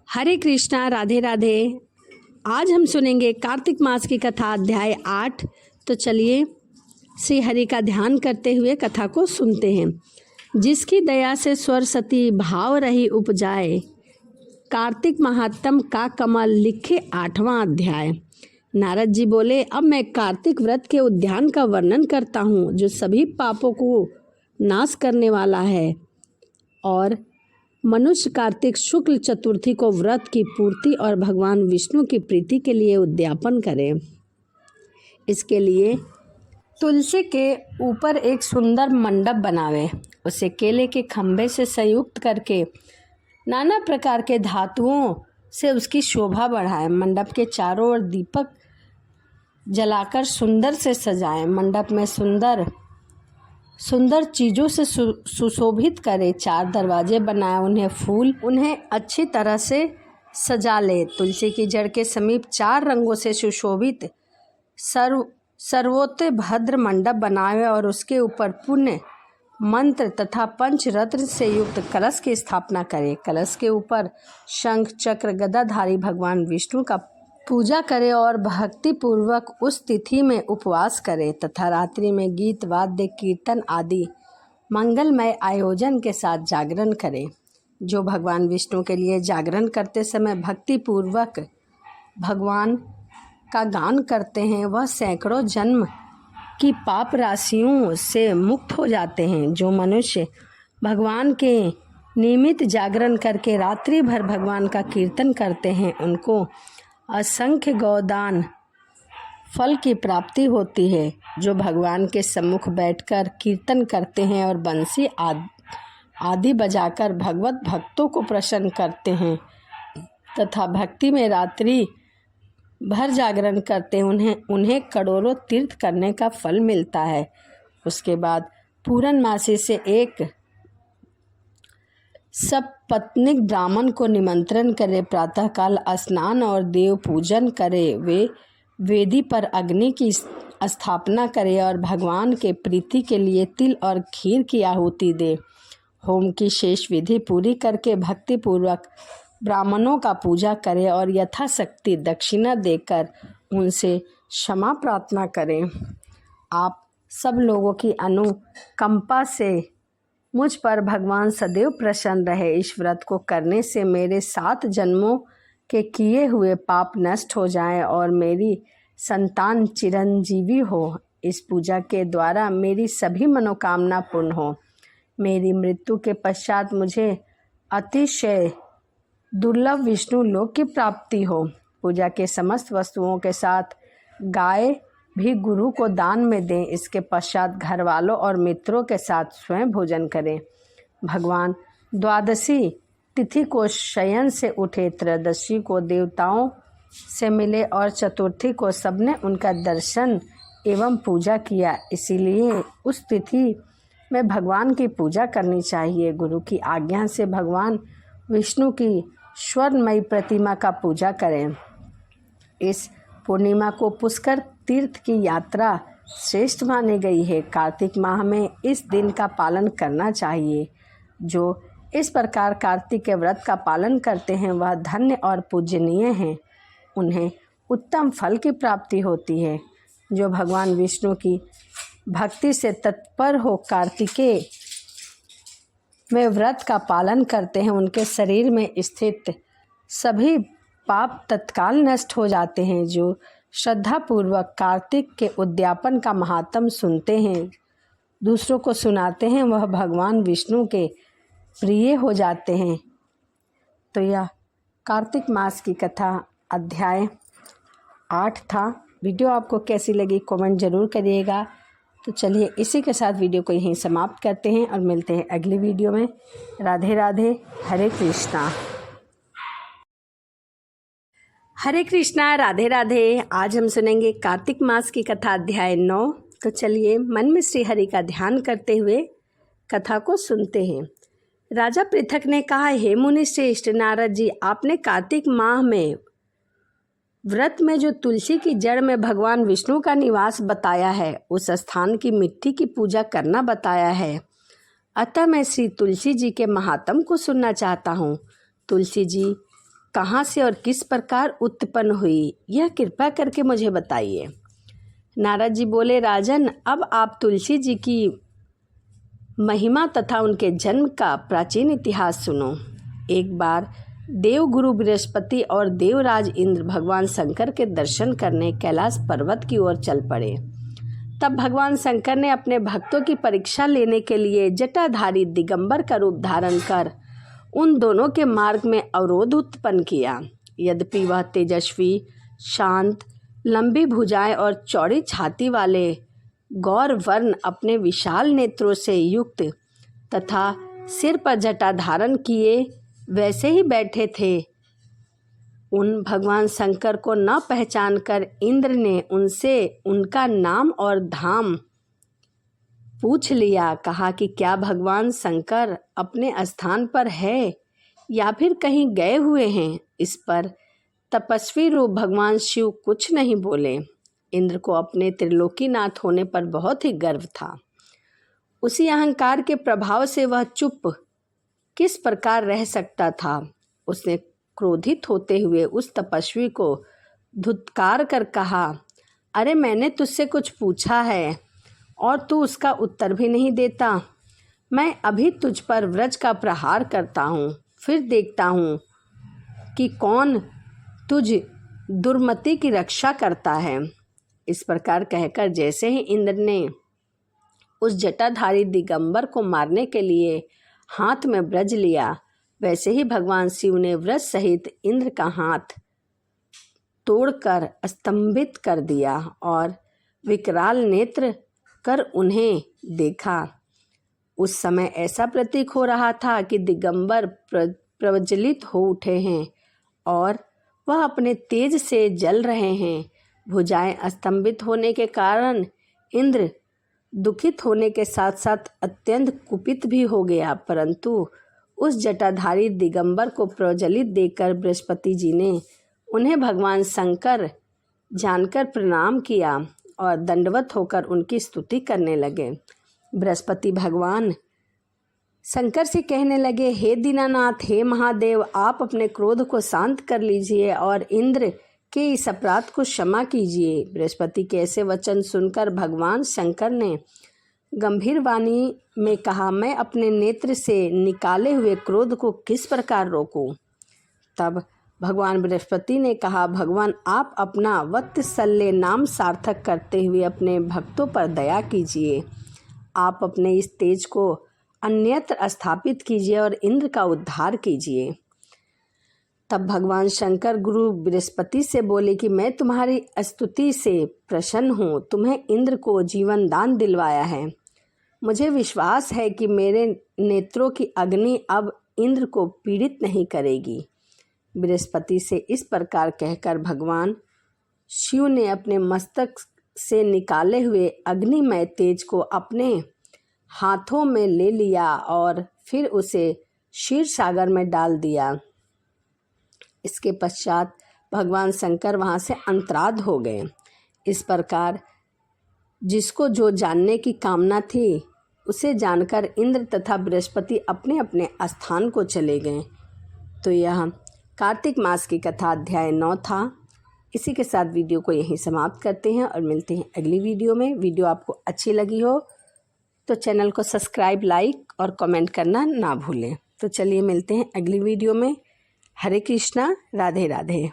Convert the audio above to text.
हरे कृष्णा, राधे राधे। आज हम सुनेंगे कार्तिक मास की कथा अध्याय 8। तो चलिए श्री हरि का ध्यान करते हुए कथा को सुनते हैं। जिसकी दया से सरस्वती भाव रही उपजाए, कार्तिक महात्म का कमल लिखे 8वां अध्याय। नारद जी बोले, अब मैं कार्तिक व्रत के उद्यान का वर्णन करता हूँ जो सभी पापों को नाश करने वाला है और मनुष्य कार्तिक शुक्ल चतुर्थी को व्रत की पूर्ति और भगवान विष्णु की प्रीति के लिए उद्यापन करें। इसके लिए तुलसी के ऊपर एक सुंदर मंडप बनावे, उसे केले के खंभे से संयुक्त करके नाना प्रकार के धातुओं से उसकी शोभा बढ़ाए। मंडप के चारों ओर दीपक जलाकर सुंदर से सजाएं। मंडप में सुंदर सुंदर चीज़ों से सुशोभित करे। 4 दरवाजे बनाए, उन्हें अच्छी तरह से सजा ले। तुलसी की जड़ के समीप 4 रंगों से सुशोभित सर्वोत्तम भद्र मंडप बनावे और उसके ऊपर पुण्य मंत्र तथा पंचरत्न से युक्त कलश की स्थापना करे। कलश के ऊपर शंख चक्र गदाधारी भगवान विष्णु का पूजा करे और भक्ति पूर्वक उस तिथि में उपवास करे तथा रात्रि में गीत वाद्य कीर्तन आदि मंगलमय आयोजन के साथ जागरण करे। जो भगवान विष्णु के लिए जागरण करते समय भक्ति पूर्वक भगवान का गान करते हैं, वह सैकड़ों जन्म की पाप राशियों से मुक्त हो जाते हैं। जो मनुष्य भगवान के नियमित जागरण करके रात्रि भर भगवान का कीर्तन करते हैं, उनको असंख्य गोदान फल की प्राप्ति होती है। जो भगवान के सम्मुख बैठकर कीर्तन करते हैं और बंसी आदि बजाकर भगवत भक्तों को प्रसन्न करते हैं तथा भक्ति में रात्रि भर जागरण करते हैं, उन्हें करोड़ों तीर्थ करने का फल मिलता है। उसके बाद पूर्णमासी से एक सब पत्निक ब्राह्मण को निमंत्रण करे, प्रातःकाल स्नान और देव पूजन करे, वे वेदी पर अग्नि की स्थापना करे और भगवान के प्रीति के लिए तिल और खीर की आहुति दे। होम की शेष विधि पूरी करके भक्ति पूर्वक ब्राह्मणों का पूजा करे और यथाशक्ति दक्षिणा देकर उनसे क्षमा प्रार्थना करें। आप सब लोगों की अनुकंपा से मुझ पर भगवान सदैव प्रसन्न रहे। इस व्रत को करने से मेरे 7 जन्मों के किए हुए पाप नष्ट हो जाएं और मेरी संतान चिरंजीवी हो। इस पूजा के द्वारा मेरी सभी मनोकामना पूर्ण हो। मेरी मृत्यु के पश्चात मुझे अतिशय दुर्लभ विष्णु लोक की प्राप्ति हो। पूजा के समस्त वस्तुओं के साथ गाय भी गुरु को दान में दें। इसके पश्चात घर वालों और मित्रों के साथ स्वयं भोजन करें। भगवान द्वादशी तिथि को शयन से उठे, त्रयोदशी को देवताओं से मिले और चतुर्थी को सबने उनका दर्शन एवं पूजा किया। इसीलिए उस तिथि में भगवान की पूजा करनी चाहिए। गुरु की आज्ञा से भगवान विष्णु की स्वर्णमयी प्रतिमा का पूजा करें। इस पूर्णिमा को पुष्कर तीर्थ की यात्रा श्रेष्ठ मानी गई है। कार्तिक माह में इस दिन का पालन करना चाहिए। जो इस प्रकार कार्तिक के व्रत का पालन करते हैं वह धन्य और पूजनीय हैं। उन्हें उत्तम फल की प्राप्ति होती है। जो भगवान विष्णु की भक्ति से तत्पर हो कार्तिकेय में व्रत का पालन करते हैं, उनके शरीर में स्थित सभी पाप तत्काल नष्ट हो जाते हैं। जो श्रद्धापूर्वक कार्तिक के उद्यापन का महात्म सुनते हैं, दूसरों को सुनाते हैं, वह भगवान विष्णु के प्रिय हो जाते हैं। तो यह कार्तिक मास की कथा अध्याय 8 था। वीडियो आपको कैसी लगी कमेंट ज़रूर करिएगा। तो चलिए इसी के साथ वीडियो को यहीं समाप्त करते हैं और मिलते हैं अगली वीडियो में। राधे राधे, हरे कृष्णा। हरे कृष्णा, राधे राधे। आज हम सुनेंगे कार्तिक मास की कथा अध्याय 9। तो चलिए मन में श्री हरि का ध्यान करते हुए कथा को सुनते हैं। राजा पृथक ने कहा, हे मुनि श्रेष्ठ नारद जी, आपने कार्तिक माह में व्रत में जो तुलसी की जड़ में भगवान विष्णु का निवास बताया है, उस स्थान की मिट्टी की पूजा करना बताया है। अतः मैं श्री तुलसी जी के महात्म को सुनना चाहता हूँ। तुलसी जी कहाँ से और किस प्रकार उत्पन्न हुई, यह कृपया करके मुझे बताइए। नारद जी बोले, राजन, अब आप तुलसी जी की महिमा तथा उनके जन्म का प्राचीन इतिहास सुनो। एक बार देवगुरु बृहस्पति और देवराज इंद्र भगवान शंकर के दर्शन करने कैलाश पर्वत की ओर चल पड़े। तब भगवान शंकर ने अपने भक्तों की परीक्षा लेने के लिए जटाधारी दिगंबर का रूप धारण कर उन दोनों के मार्ग में अवरोध उत्पन्न किया। यद्यपि वह तेजस्वी, शांत, लंबी भुजाएं और चौड़ी छाती वाले गौर वर्ण अपने विशाल नेत्रों से युक्त तथा सिर पर जटा धारण किए वैसे ही बैठे थे, उन भगवान शंकर को न पहचानकर इंद्र ने उनसे उनका नाम और धाम पूछ लिया। कहा कि क्या भगवान शंकर अपने स्थान पर है या फिर कहीं गए हुए हैं। इस पर तपस्वी रूप भगवान शिव कुछ नहीं बोले। इंद्र को अपने त्रिलोकीनाथ होने पर बहुत ही गर्व था। उसी अहंकार के प्रभाव से वह चुप किस प्रकार रह सकता था। उसने क्रोधित होते हुए उस तपस्वी को धुतकार कर कहा, अरे मैंने तुझसे कुछ पूछा है और तू उसका उत्तर भी नहीं देता। मैं अभी तुझ पर वज्र का प्रहार करता हूँ, फिर देखता हूँ कि कौन तुझ दुर्मति की रक्षा करता है। इस प्रकार कहकर जैसे ही इंद्र ने उस जटाधारी दिगंबर को मारने के लिए हाथ में वज्र लिया, वैसे ही भगवान शिव ने वज्र सहित इंद्र का हाथ तोड़कर स्तंभित कर दिया और विकराल नेत्र कर उन्हें देखा। उस समय ऐसा प्रतीक हो रहा था कि दिगंबर प्रज्वलित हो उठे हैं और वह अपने तेज से जल रहे हैं। भुजाएं स्तंभित होने के कारण इंद्र दुखित होने के साथ साथ अत्यंत कुपित भी हो गया, परंतु उस जटाधारी दिगंबर को प्रज्वलित देखकर बृहस्पति जी ने उन्हें भगवान शंकर जानकर प्रणाम किया और दंडवत होकर उनकी स्तुति करने लगे। बृहस्पति भगवान शंकर से कहने लगे, हे दीनानाथ, हे महादेव, आप अपने क्रोध को शांत कर लीजिए और इंद्र के इस अपराध को क्षमा कीजिए। बृहस्पति के ऐसे वचन सुनकर भगवान शंकर ने गंभीर वाणी में कहा, मैं अपने नेत्र से निकाले हुए क्रोध को किस प्रकार रोकूं। तब भगवान बृहस्पति ने कहा, भगवान आप अपना वत्सल्य नाम सार्थक करते हुए अपने भक्तों पर दया कीजिए। आप अपने इस तेज को अन्यत्र स्थापित कीजिए और इंद्र का उद्धार कीजिए। तब भगवान शंकर गुरु बृहस्पति से बोले कि मैं तुम्हारी स्तुति से प्रसन्न हूँ, तुम्हें इंद्र को जीवन दान दिलवाया है। मुझे विश्वास है कि मेरे नेत्रों की अग्नि अब इंद्र को पीड़ित नहीं करेगी। बृहस्पति से इस प्रकार कहकर भगवान शिव ने अपने मस्तक से निकाले हुए अग्निमय तेज को अपने हाथों में ले लिया और फिर उसे क्षीर सागर में डाल दिया। इसके पश्चात भगवान शंकर वहाँ से अंतराध हो गए। इस प्रकार जिसको जो जानने की कामना थी उसे जानकर इंद्र तथा बृहस्पति अपने अपने स्थान को चले गए। तो यह कार्तिक मास की कथा अध्याय 9 था। इसी के साथ वीडियो को यहीं समाप्त करते हैं और मिलते हैं अगली वीडियो में। वीडियो आपको अच्छी लगी हो तो चैनल को सब्सक्राइब, लाइक और कमेंट करना ना भूलें। तो चलिए मिलते हैं अगली वीडियो में। हरे कृष्णा, राधे राधे।